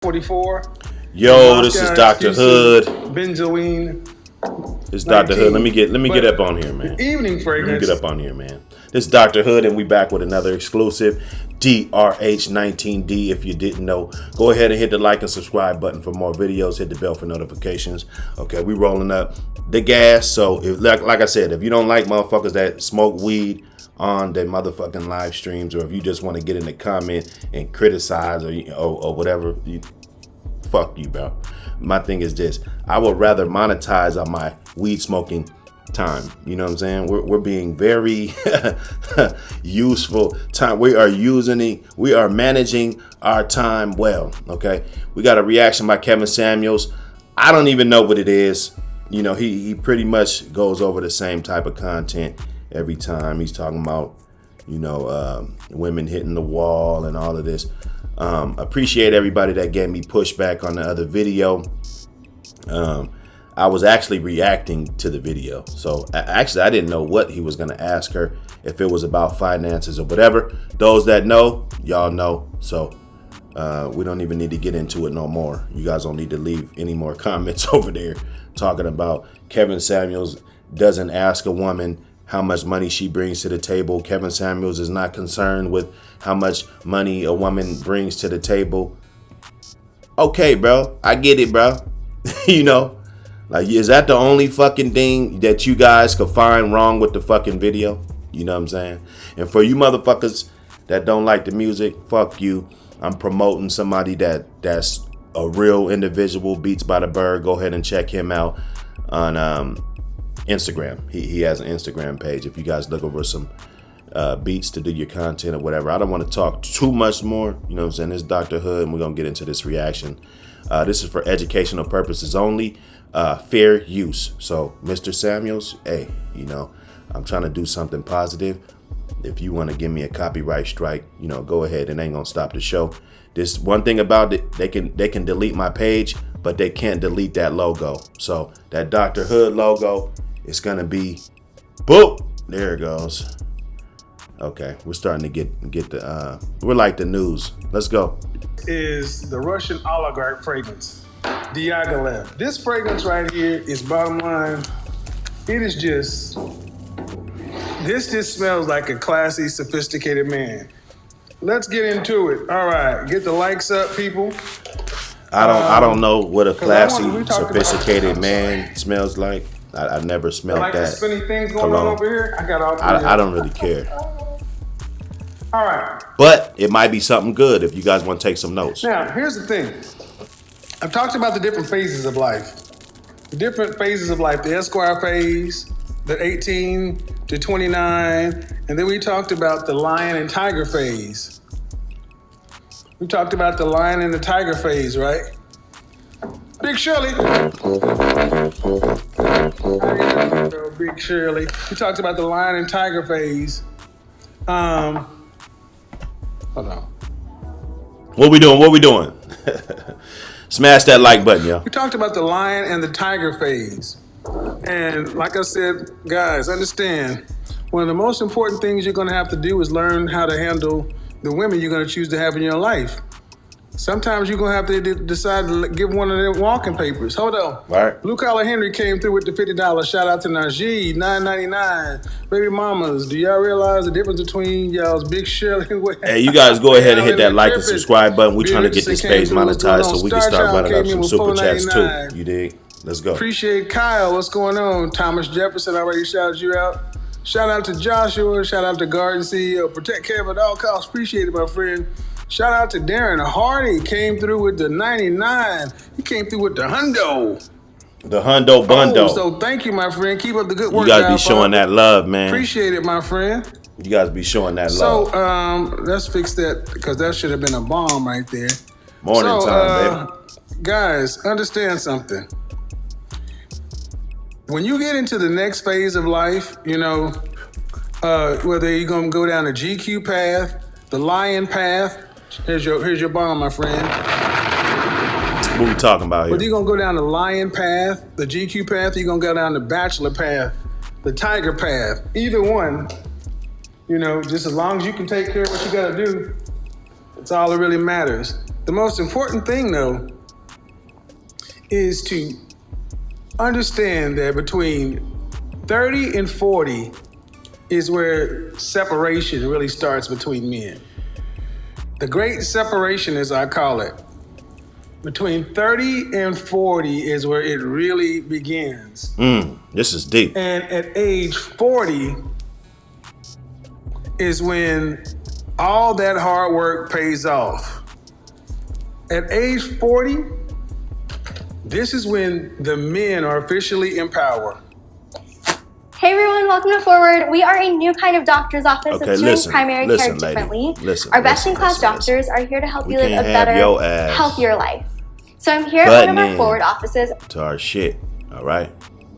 44. Yo, this is Dr. Hood. Benzoine. It's Dr. Hood. Let me get up on here, man. Evening fragrance. Let me get up on here, man. This is Dr. Hood, and we back with another exclusive H19D. If you didn't know, go ahead and hit the like and subscribe button for more videos. Hit the bell for notifications. Okay, we rolling up the gas. So, like I said, if you don't like motherfuckers that smoke weed on their motherfucking live streams, or if you just want to get in the comment and criticize or whatever, fuck you, bro. My thing is this: I would rather monetize on my weed smoking time. You know what I'm saying? We're being very useful time. We are managing our time well. Okay. We got a reaction by Kevin Samuels. I don't even know what it is. You know, he pretty much goes over the same type of content every time. He's talking about, women hitting the wall and all of this. Appreciate everybody that gave me pushback on the other video. I was actually reacting to the video. So I didn't know what he was going to ask her, if it was about finances or whatever. Those that know, y'all know. So we don't even need to get into it no more. You guys don't need to leave any more comments over there talking about Kevin Samuels doesn't ask a woman how much money she brings to the table. Kevin Samuels is not concerned with how much money a woman brings to the table. Okay, bro. I get it, bro. Like, is that the only fucking thing that you guys could find wrong with the fucking video? You know what I'm saying? And for you motherfuckers that don't like the music, fuck you. I'm promoting somebody that's a real individual, Beats by the Bird. Go ahead and check him out on Instagram. He has an Instagram page. If you guys look over some beats to do your content or whatever. I don't want to talk too much more. You know what I'm saying? This is Dr. Hood, and we're going to get into this reaction. This is for educational purposes only. Fair use. So, Mr. Samuels, hey, I'm trying to do something positive. If you want to give me a copyright strike, go ahead. It ain't going to stop the show. This one thing about it, they can delete my page, but they can't delete that logo. So, that Dr. Hood logo is going to be, boop, there it goes. Okay, we're starting to get the, we're like the news. Let's go. Is the Russian oligarch fragrance, Diaghilev. This fragrance right here is, bottom line, this just smells like a classy, sophisticated man. Let's get into it. All right, get the likes up, people. I don't know what a classy, sophisticated man smells like. I never smelled like that. The spinny things going on over here. I got all. I don't really care. All right. But it might be something good if you guys want to take some notes. Now, here's the thing. I've talked about the different phases of life. The different phases of life. The Esquire phase, the 18 to 29, and then we talked about the lion and tiger phase. We talked about the lion and the tiger phase, right? Big Shirley. Big Shirley. We talked about the lion and tiger phase. Hold on. What we doing? Smash that like button, yo. We talked about the lion and the tiger phase. And like I said, guys, understand, one of the most important things you're going to have to do is learn how to handle the women you're going to choose to have in your life. Sometimes you're going to have to decide to give one of them walking papers. Hold on. All right. Blue Collar Henry came through with the $50. Shout out to Najee, $9.99. Baby mamas, do y'all realize the difference between y'all's Big Shirley and Hey, you guys go ahead and hit that like and subscribe button. We're trying to get this page monetized so we can start running up some super chats too. You dig? Let's go. Appreciate Kyle. What's going on? Thomas Jefferson already shouted you out. Shout out to Joshua. Shout out to Garden CEO. Protect Kevin at all costs. Appreciate it, my friend. Shout out to Darren Hardy. Came through with the 99. He came through with the hundo. The hundo bundo. So thank you, my friend. Keep up the good work. You guys be showing that love, man. Appreciate it, my friend. You guys be showing that love. So let's fix that, because that should have been a bomb right there. Morning time, baby. Guys, understand something. When you get into the next phase of life, whether you're gonna go down the GQ path, the lion path. Here's your bomb, my friend. What we talking about here? Whether you're gonna go down the lion path, the GQ path, or you're gonna go down the bachelor path, the tiger path. Either one, just as long as you can take care of what you gotta do, it's all that really matters. The most important thing, though, is to understand that between 30 and 40 is where separation really starts between men. The great separation, as I call it, between 30 and 40 is where it really begins. This is deep. And at age 40 is when all that hard work pays off. At age 40, this is when the men are officially in power. Hey everyone, welcome to Forward. We are a new kind of doctor's office that's doing primary care differently. Our best-in-class doctors are here to help you live a better, healthier life. So I'm here at one of our Forward offices. To our shit, all right?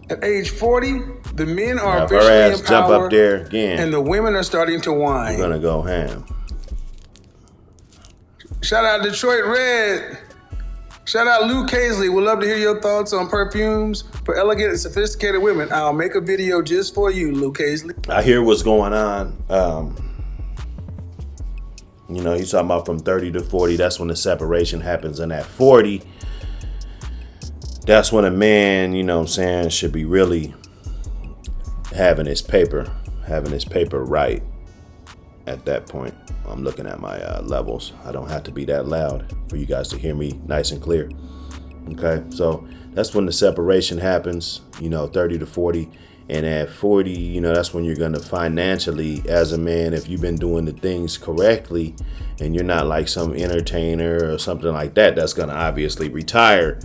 At age 40, the men are officially in power, jump up there again, and the women are starting to whine. We're gonna go ham. Shout out Detroit Red. Shout out Lou Casely. We'd love to hear your thoughts on perfumes for elegant and sophisticated women. I'll make a video just for you, Lou Casely. I hear what's going on. You know, he's talking about from 30 to 40. That's when the separation happens. And at 40, that's when a man, you know what I'm saying, should be really having his paper right at that point. I'm looking at my levels. I don't have to be that loud for you guys to hear me nice and clear. Okay, so that's when the separation happens, you know, 30 to 40. And at 40, you know, that's when you're going to financially, as a man, if you've been doing the things correctly and you're not like some entertainer or something like that, that's going to obviously retire,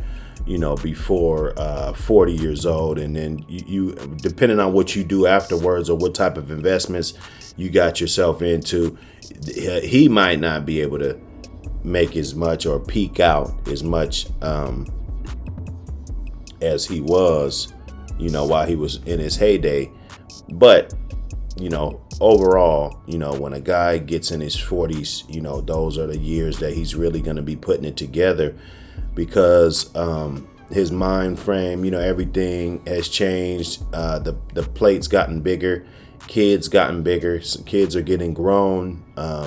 you know, before 40 years old. And then you depending on what you do afterwards or what type of investments you got yourself into, he might not be able to make as much or peak out as much as he was, you know, while he was in his heyday. But, you know, overall, you know, when a guy gets in his 40s, you know, those are the years that he's really going to be putting it together, because his mind frame, you know, everything has changed. The plate's gotten bigger. Kids gotten bigger. Some kids are getting grown.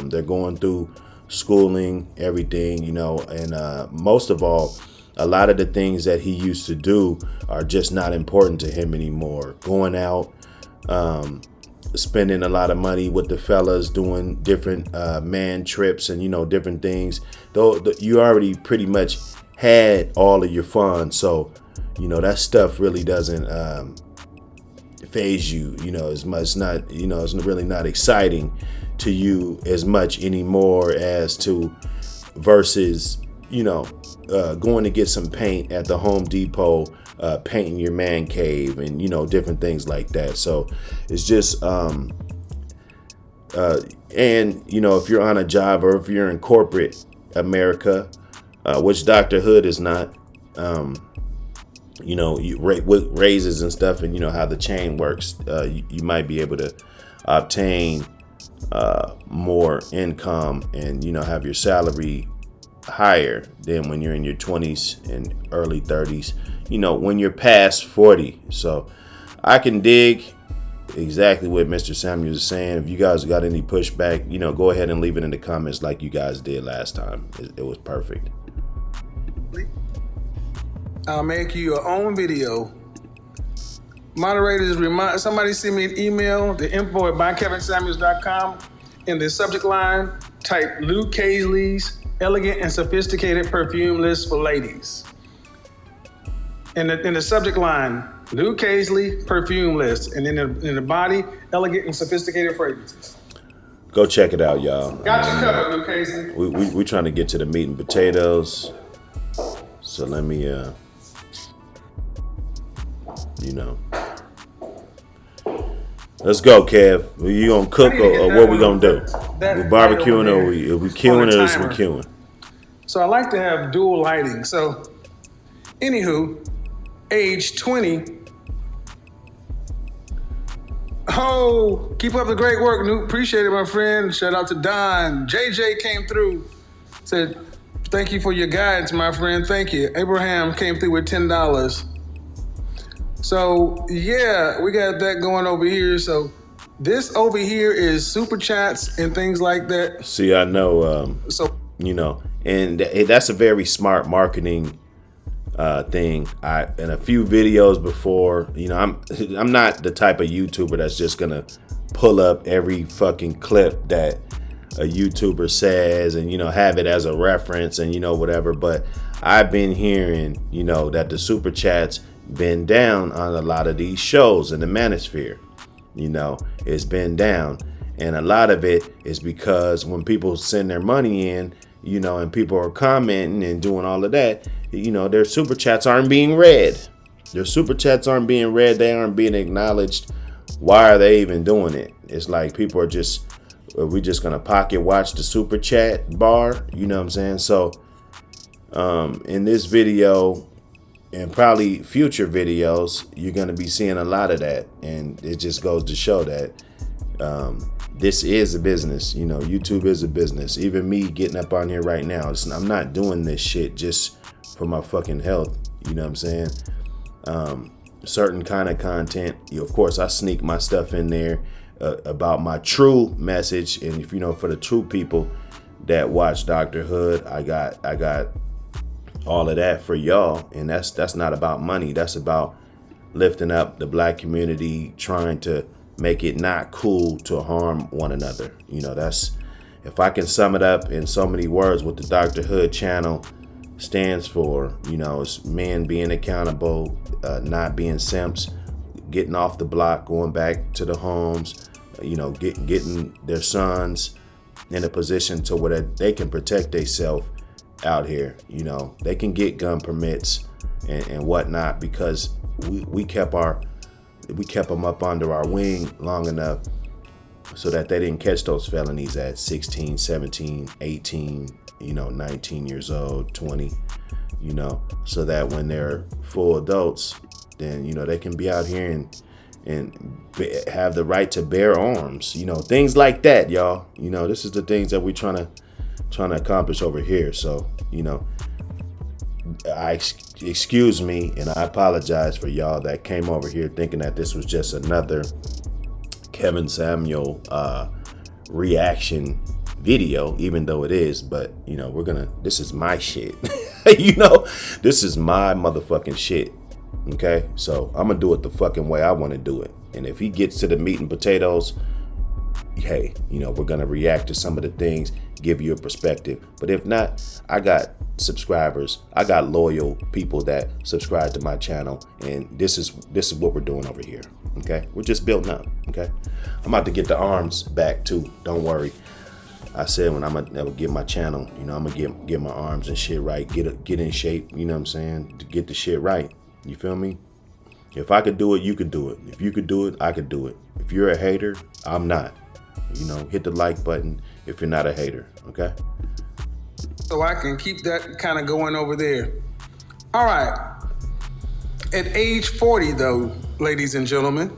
They're going through schooling, everything, you know, and most of all, a lot of the things that he used to do are just not important to him anymore. Going out, spending a lot of money with the fellas, doing different man trips and, you know, different things. Though you already pretty much had all of your fun. So, you know, that stuff really doesn't phase you, you know, as much. Not, you know, it's really not exciting to you as much anymore as to versus, you know, going to get some paint at the Home Depot, painting your man cave and, you know, different things like that. So it's just, and, you know, if you're on a job or if you're in corporate America, which Dr. Hood is not, you know, with raises and stuff, and you know how the chain works, you might be able to obtain more income and, you know, have your salary higher than when you're in your 20s and early 30s, you know, when you're past 40. So I can dig exactly what Mr. Samuels is saying. If you guys got any pushback, you know, go ahead and leave it in the comments like you guys did last time. It was perfect. I'll make you your own video. Moderators, remind somebody send me an email, the info@bykevinsamuels.com. In the subject line, type Lou Casely's elegant and sophisticated perfume list for ladies. In the subject line, Lou Casely perfume list, and in the body, elegant and sophisticated fragrances. Go check it out, y'all. Got you covered, Lou Casely. We trying to get to the meat and potatoes. So let me, you know, let's go, Kev. You gonna cook or what we gonna do? We barbecuing or we queuing or is we queuing? So I like to have dual lighting. So, anywho, age 20. Oh, keep up the great work, Newt. Appreciate it, my friend. Shout out to Don. JJ came through. Said, thank you for your guidance, my friend. Thank you. Abraham came through with $10. So, yeah, we got that going over here. So, this over here is super chats and things like that. See, I know, so, you know, And that's a very smart marketing thing. In a few videos before, I'm not the type of YouTuber that's just gonna pull up every fucking clip that a YouTuber says and have it as a reference and whatever. But I've been hearing that the super chats been down on a lot of these shows in the manosphere. It's been down, and a lot of it is because when people send their money in, and people are commenting and doing all of that, their super chats aren't being read. Their super chats aren't being read. They aren't being acknowledged. Why are they even doing it? It's like people are we just gonna pocket watch the super chat bar? You know what I'm saying? So in this video and probably future videos, you're gonna be seeing a lot of that, and it just goes to show that this is a business. YouTube is a business. Even me getting up on here right now, I'm not doing this shit just for my fucking health. You know what I'm saying? Certain kind of content, of course, I sneak my stuff in there about my true message, and if for the true people that watch Dr. Hood, I got all of that for y'all, and that's not about money. That's about lifting up the black community, trying to make it not cool to harm one another. That's, if I can sum it up in so many words, what the Dr. Hood channel stands for, it's men being accountable, not being simps, getting off the block, going back to the homes, getting their sons in a position to where they can protect themselves out here. They can get gun permits and whatnot because we kept them up under our wing long enough so that they didn't catch those felonies at 16, 17, 18, 19 years old, 20, so that when they're full adults, then, they can be out here and have the right to bear arms, things like that, y'all. This is the things that we're trying to accomplish over here. So, excuse me, and I apologize for y'all that came over here thinking that this was just another Kevin Samuel reaction video, even though it is. But this is my shit. This is my motherfucking shit. Okay, so I'm gonna do it the fucking way I want to do it. And if he gets to the meat and potatoes, hey, we're gonna react to some of the things, give you a perspective. But if not, I got subscribers, I got loyal people that subscribe to my channel, and this is what we're doing over here. Okay, we're just building up. Okay, I'm about to get the arms back too. Don't worry. I said when I'm gonna get my channel, I'm gonna get my arms and shit right, get in shape. You know what I'm saying? To get the shit right. You feel me? If I could do it, you could do it. If you could do it, I could do it. If you're a hater, I'm not. Hit the like button if you're not a hater, okay? So I can keep that kind of going over there. All right. At age 40, though, ladies and gentlemen,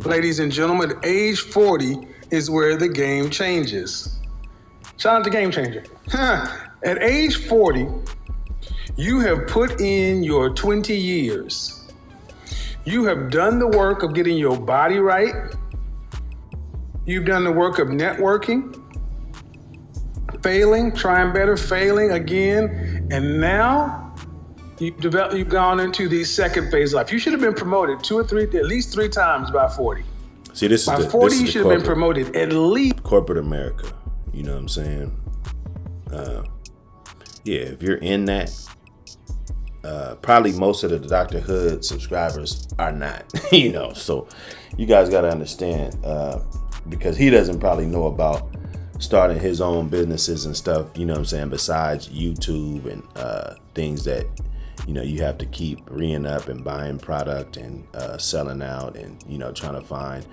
at age 40 is where the game changes. Shout out to Game Changer. At age 40, you have put in your 20 years. You have done the work of getting your body right. You've done the work of networking, failing, trying better, failing again. And now you've gone into the second phase of life. You should have been promoted at least three times by 40. See, this by is 40, you should have been promoted at least. Corporate America. You know what I'm saying? Yeah, if you're in that, probably most of the Dr. Hood subscribers are not, so you guys got to understand, because he doesn't probably know about starting his own businesses and stuff, you know what I'm saying, besides YouTube and things that, you have to keep reing up and buying product and selling out and, trying to find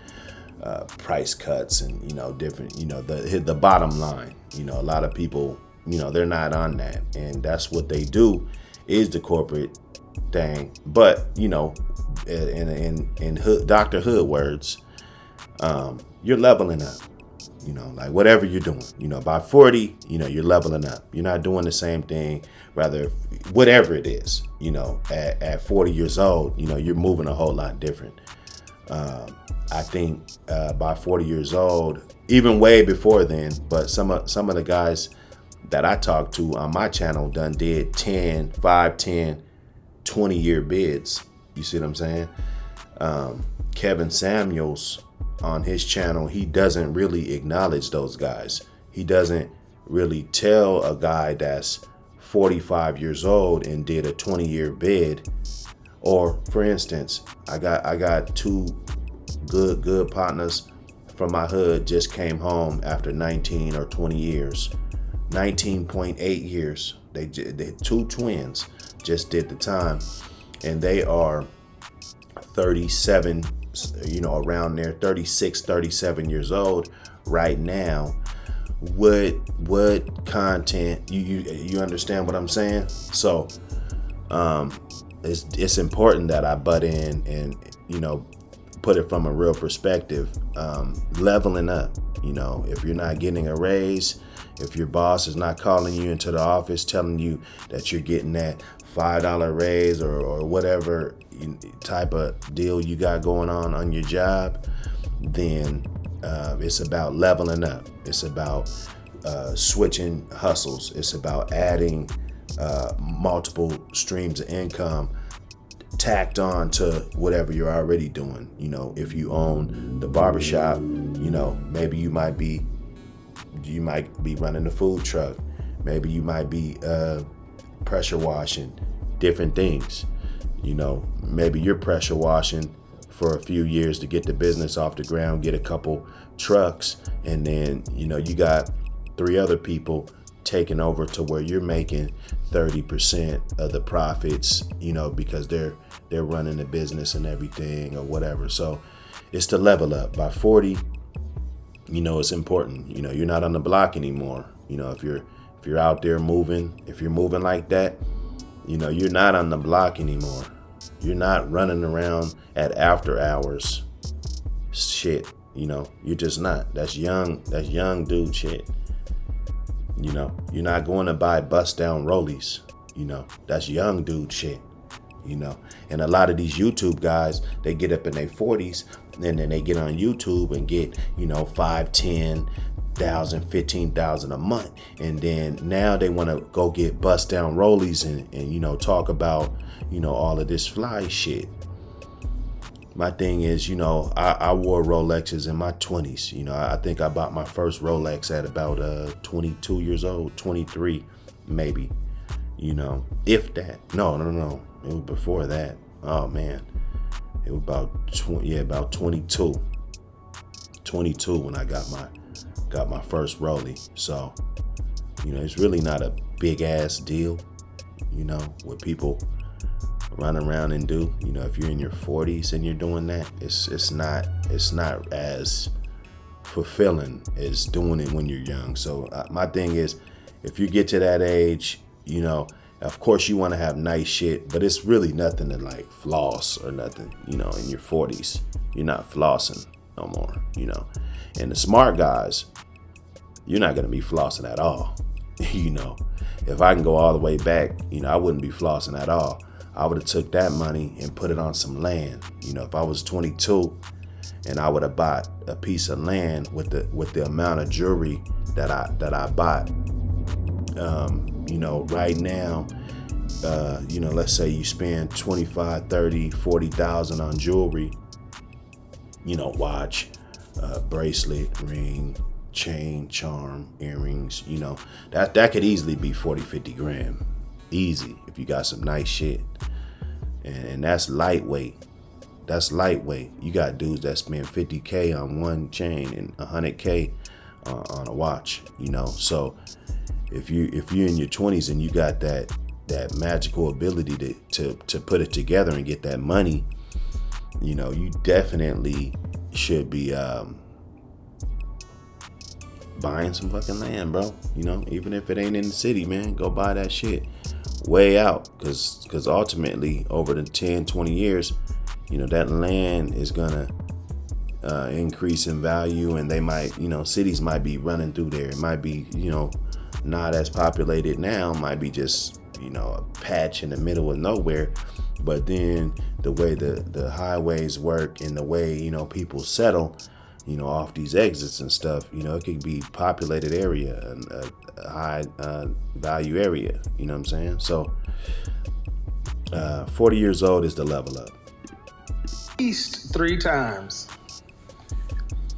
price cuts and, different, the bottom line. A lot of people, they're not on that, and that's what they do is the corporate thing. But, in Hood, Dr. Hood words, you're leveling up. Like whatever you're doing, by 40, you're leveling up. You're not doing the same thing, rather, whatever it is, at 40 years old, you're moving a whole lot different. I think by 40 years old, even way before then, but some of the guys that I talked to on my channel done did 10, 5, 10, 20-year bids. You see what I'm saying? Kevin Samuels on his channel, he doesn't really acknowledge those guys. He doesn't really tell a guy that's 45 years old and did a 20-year bid. Or for instance, I got two good partners from my hood just came home after 19 or 20 years. 19.8 years. They two twins just did the time, and they are 37, around there, 36, 37 years old right now. What content, you understand what I'm saying? So it's important that I butt in and put it from a real perspective. Leveling up, if you're not getting a raise, if your boss is not calling you into the office telling you that you're getting that $5 raise or whatever type of deal you got going on your job, then it's about leveling up. It's about switching hustles. It's about adding multiple streams of income tacked on to whatever you're already doing. If you own the barbershop, maybe you might be running a food truck. Maybe you might be pressure washing, different things. Maybe you're pressure washing for a few years to get the business off the ground, get a couple trucks, and then you got 3 other people taking over to where you're making 30% of the profits, because they're running the business and everything or whatever. So it's to level up. By 40, it's important. You're not on the block anymore. If you're out there moving, if you're moving like that, you're not on the block anymore. You're not running around at after hours shit. You're just not. That's young dude shit. You're not going to buy bust down rollies. That's young dude shit. And a lot of these YouTube guys, they get up in their 40s and then they get on YouTube and get, 5, 10,000, 15,000 a month. And then now they want to go get bust down rollies and talk about, all of this fly shit. My thing is, I wore Rolexes in my 20s. I think I bought my first Rolex at about 22 years old, 23 maybe, if that. No. It was before that. Oh man. It was about 22 when I got my first Rollie. So, it's really not a big ass deal, what people run around and do. If you're in your 40s and you're doing that, it's not as fulfilling as doing it when you're young. So my thing is, if you get to that age, of course you want to have nice shit, but it's really nothing to like floss or nothing. In your 40s, you're not flossing no more. And the smart guys, you're not gonna be flossing at all. If I can go all the way back, I wouldn't be flossing at all. I would have took that money and put it on some land. If I was 22 and I would have bought a piece of land with the amount of jewelry that I bought. Right now, let's say you spend 25, 30, 40,000 on jewelry, watch, bracelet, ring, chain, charm, earrings, that could easily be 40, 50 grand. Easy if you got some nice shit. And that's lightweight. You got dudes that spend 50K on one chain and 100K on a watch, So if you're in your 20s and you got that magical ability to put it together and get that money, you definitely should be buying some fucking land, bro. Even if it ain't in the city, man, go buy that shit way out, because ultimately over the 10, 20 years, that land is gonna increase in value, and they might, cities might be running through there. It might be, not as populated now, might be just, a patch in the middle of nowhere. But then the way the highways work and the way, people settle, off these exits and stuff, it could be populated area and a high value area. You know what I'm saying? So 40 years old is the level up. At least 3 times.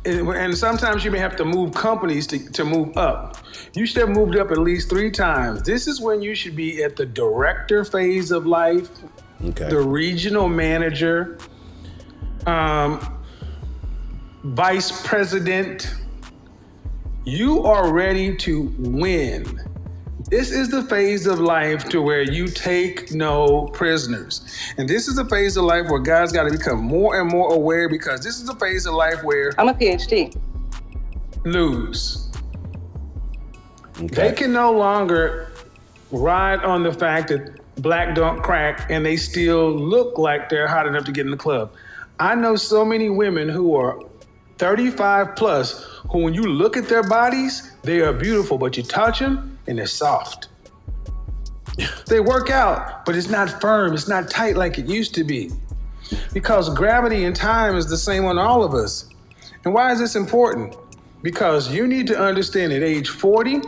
And sometimes you may have to move companies to move up. You should have moved up at least 3 times. This is when you should be at the director phase of life, the regional manager, vice president. You are ready to win. This is the phase of life to where you take no prisoners. And this is the phase of life where guys got to become more and more aware, because this is the phase of life where I'm a PhD. Lose. They can no longer ride on the fact that black don't crack and they still look like they're hot enough to get in the club. I know so many women who are 35 plus who, when you look at their bodies, they are beautiful, but you touch them and they're soft. They work out, but it's not firm, it's not tight like it used to be. Because gravity and time is the same on all of us. And why is this important? Because you need to understand at age 40,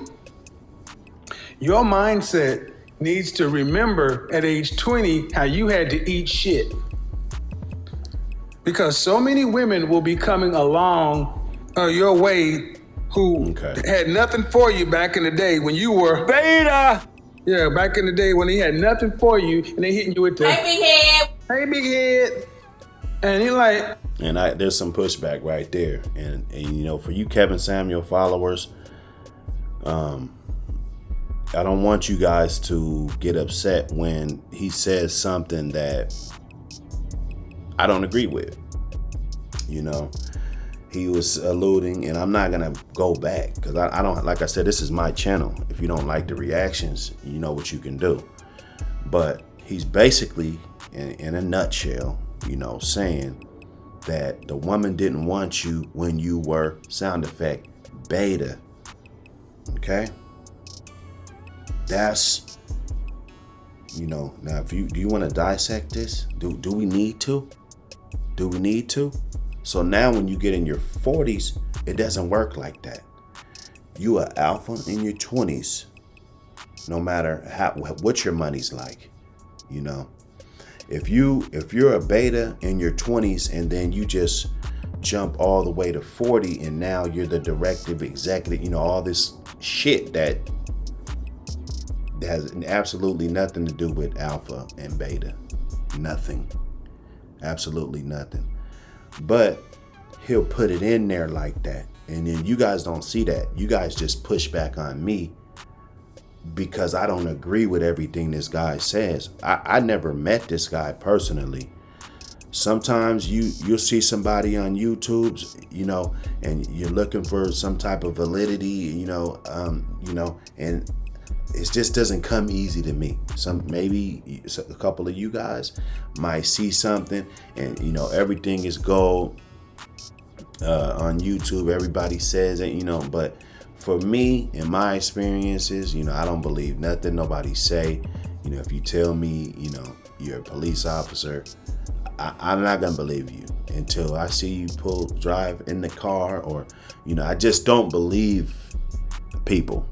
your mindset needs to remember at age 20 how you had to eat shit. Because so many women will be coming along your way who had nothing for you back in the day when you were beta. Yeah, back in the day when they had nothing for you and they hitting you with the, hey big head. Hey big head. And you're like. And there's some pushback right there. And for you Kevin Samuel followers, I don't want you guys to get upset when he says something that I don't agree with. He was alluding, and I'm not gonna go back because I don't, like I said, this is my channel. If you don't like the reactions, you know what you can do. But he's basically, in a nutshell, saying that the woman didn't want you when you were, sound effect, beta. Okay? That's, now if do you want to dissect this? Do we need to? Do we need to? So now when you get in your 40s, it doesn't work like that. You are alpha in your 20s, no matter what your money's like. If you're a beta in your 20s and then you just jump all the way to 40 and now you're the directive executive, all this shit that has absolutely nothing to do with alpha and beta. Nothing. Absolutely nothing. But he'll put it in there like that. And then you guys don't see that. You guys just push back on me because I don't agree with everything this guy says. I never met this guy personally. Sometimes you'll see somebody on YouTube, and you're looking for some type of validity, and it just doesn't come easy to me. Maybe a couple of you guys might see something and everything is gold on YouTube. Everybody says it, but for me, in my experiences, I don't believe nothing nobody say. If you tell me, you're a police officer, I'm not gonna believe you until I see you drive in the car, or I just don't believe people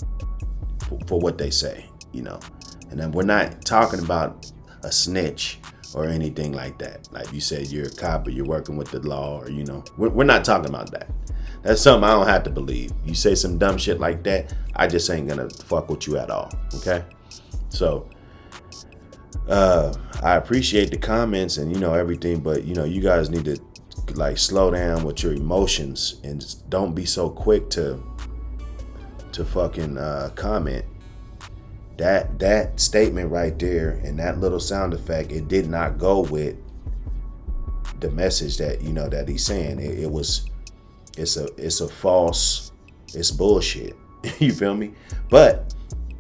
for what they say, and then we're not talking about a snitch or anything like that. Like you said, you're a cop or you're working with the law, or we're not talking about that. That's something I don't have to believe. You say some dumb shit like that, I just ain't gonna fuck with you at all. Okay, so I appreciate the comments and everything, but you guys need to slow down with your emotions and just don't be so quick to fucking comment. That statement right there and that little sound effect, it did not go with the message that that he's saying. It's a false, it's bullshit. You feel me? But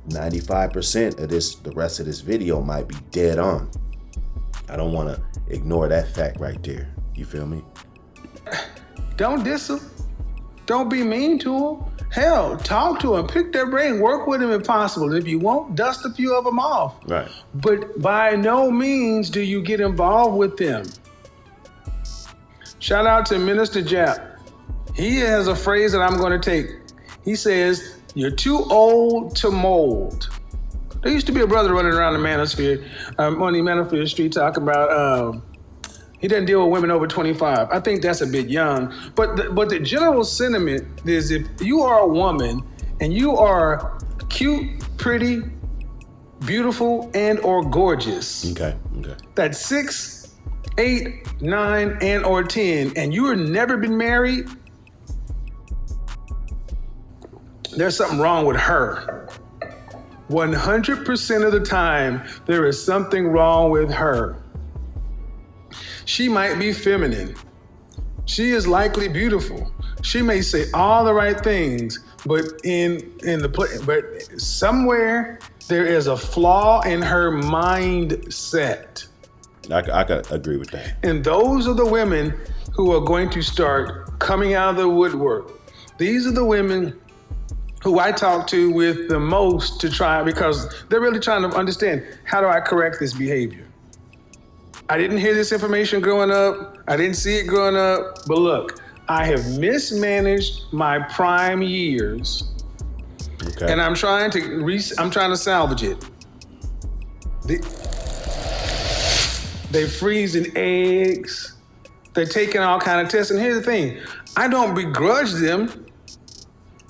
95% of the rest of this video might be dead on. I don't want to ignore that fact right there. You feel me? Don't diss him. Don't be mean to him. Hell, talk to him, pick their brain, work with him if possible. If you won't, dust a few of them off. Right. But by no means do you get involved with them. Shout out to Minister Jap. He has a phrase that I'm going to take. He says, "You're too old to mold." There used to be a brother running around the Manosphere, on the Manosphere Street talking about he doesn't deal with women over 25. I think that's a bit young. But the general sentiment is if you are a woman and you are cute, pretty, beautiful, and or gorgeous. Okay. That's 6, 8, 9, and or 10, and you have never been married, there's something wrong with her. 100% of the time, there is something wrong with her. She might be feminine. She is likely beautiful. She may say all the right things, but but somewhere there is a flaw in her mindset. I could agree with that. And those are the women who are going to start coming out of the woodwork. These are the women who I talk to with the most to try, because they're really trying to understand, how do I correct this behavior? I didn't hear this information growing up. I didn't see it growing up. But look, I have mismanaged my prime years. Okay. And I'm trying to salvage it. They're freezing eggs. They're taking all kind of tests. And here's the thing. I don't begrudge them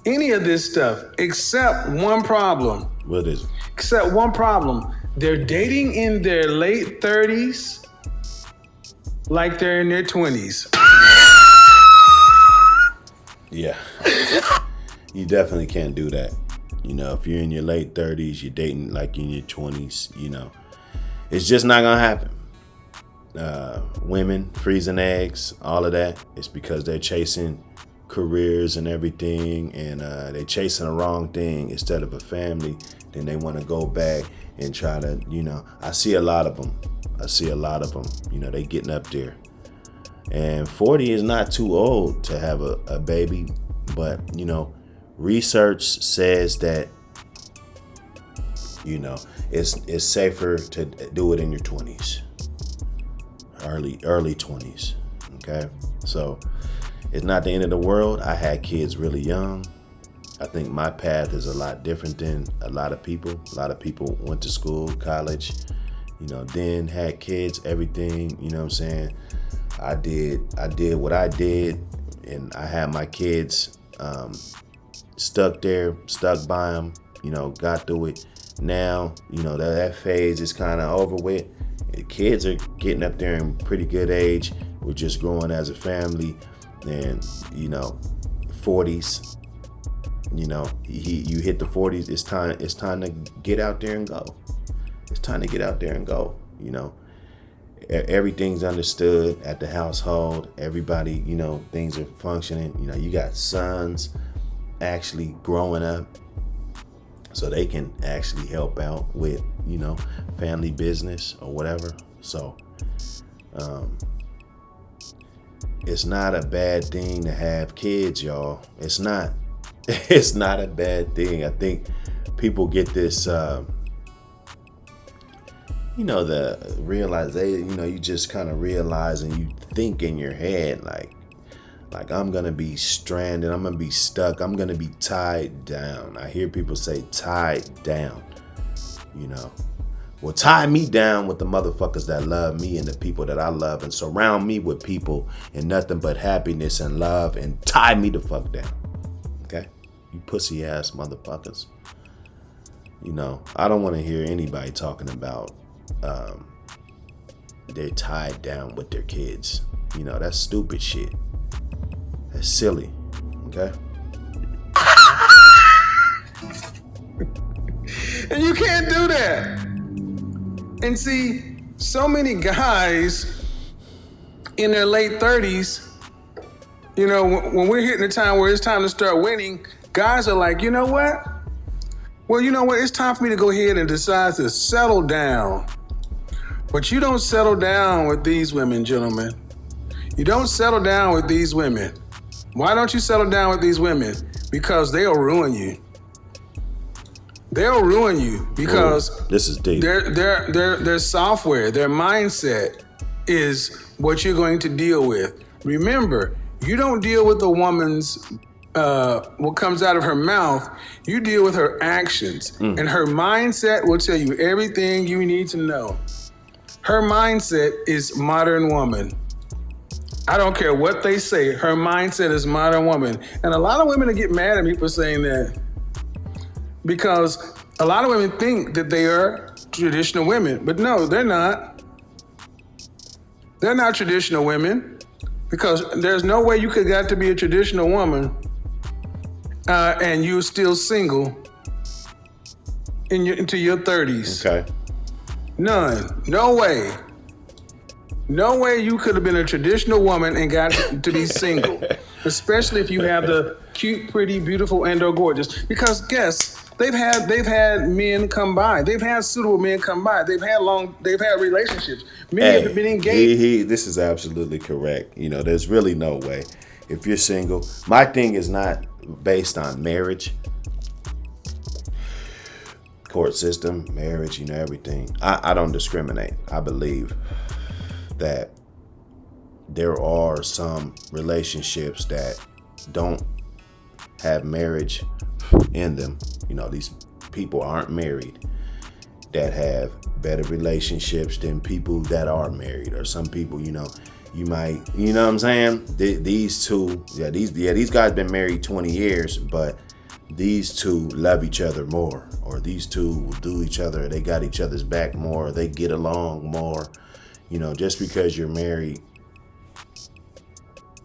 any of this stuff, except one problem. What is it? Except one problem. They're dating in their late 30s like they're in their 20s. Yeah. You definitely can't do that. You know, if you're in your late 30s, you're dating like in your 20s, you know. It's just not going to happen. Women freezing eggs, all of that, it's because they're chasing careers and everything, and they're chasing the wrong thing instead of a family. Then they want to go back and try to, you know, I see a lot of them, you know, they getting up there. And 40 is not too old to have a baby, but, you know, research says that, you know, it's safer to do it in your 20s, early 20s, okay? So it's not the end of the world. I had kids really young. I think my path is a lot different than a lot of people. A lot of people went to school, college, you know, then had kids, everything, you know what I'm saying? I did what I did, and I had my kids stuck by them, you know, got through it. Now, you know, that phase is kind of over with. The kids are getting up there in pretty good age. We're just growing as a family, and, you know, 40s, you know, you hit the 40s, it's time to get out there and go. It's time to get out there and go, you know. Everything's understood at the household. Everybody, you know, things are functioning. You know, you got sons actually growing up, so they can actually help out with, you know, family business or whatever. So it's not a bad thing to have kids, y'all. It's not. It's not a bad thing. I think people get this you know, the realization, you know, you just kind of realize and you think in your head, like I'm going to be stranded, I'm going to be stuck, I'm going to be tied down. I hear people say tied down, you know. Well, tie me down with the motherfuckers that love me and the people that I love, and surround me with people and nothing but happiness and love, and tie me the fuck down. Okay? You pussy ass motherfuckers. You know, I don't want to hear anybody talking about they're tied down with their kids. You know, that's stupid shit. That's silly. Okay? And you can't do that. And see, so many guys in their late 30s, you know, when we're hitting the time where it's time to start winning, guys are like, you know what? Well, you know what? It's time for me to go ahead and decide to settle down. But you don't settle down with these women, gentlemen. You don't settle down with these women. Why don't you settle down with these women? Because they'll ruin you. They'll ruin you because this is deep. Their software, their mindset is what you're going to deal with. Remember, You don't deal with a woman's what comes out of her mouth. You deal with her actions, and her mindset will tell you everything you need to know. Her mindset is modern woman. I don't care what they say. Her mindset is modern woman. And a lot of women get mad at me for saying that, because a lot of women think that they are traditional women, but no, they're not. They're not traditional women, because there's no way you could got to be a traditional woman and you're still single into your 30s. Okay. None. No way. No way you could have been a traditional woman and got to be single, especially if you have the cute, pretty, beautiful, and or gorgeous. Because guess they've had men come by. They've had suitable men come by. They've had relationships. Many have been engaged. This is absolutely correct. You know, there's really no way. If you're single, my thing is not based on marriage, court system, marriage, you know, everything. I don't discriminate. I believe that there are some relationships that don't have marriage in them. You know, these people aren't married that have better relationships than people that are married. Or some people, you know, you might, you know what I'm saying? These guys been married 20 years, but these two love each other more, or these two will do each other, they got each other's back more, they get along more. You know, just because you're married,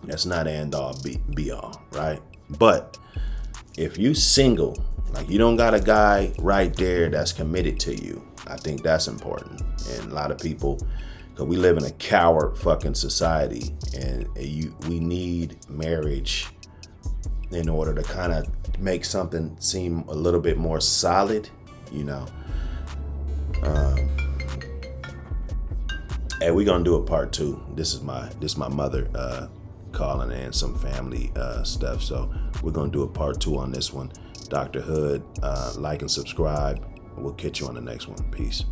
that's not end all be all, right? But if you single, like you don't got a guy right there that's committed to you, I think that's important. And a lot of people, because we live in a coward fucking society, and we need marriage in order to kind of make something seem a little bit more solid, you know. Hey, we're gonna do a part 2. This is my mother calling in some family stuff, so we're gonna do a part 2 on this one. Dr. Hood, like and subscribe. We'll catch you on the next one. Peace.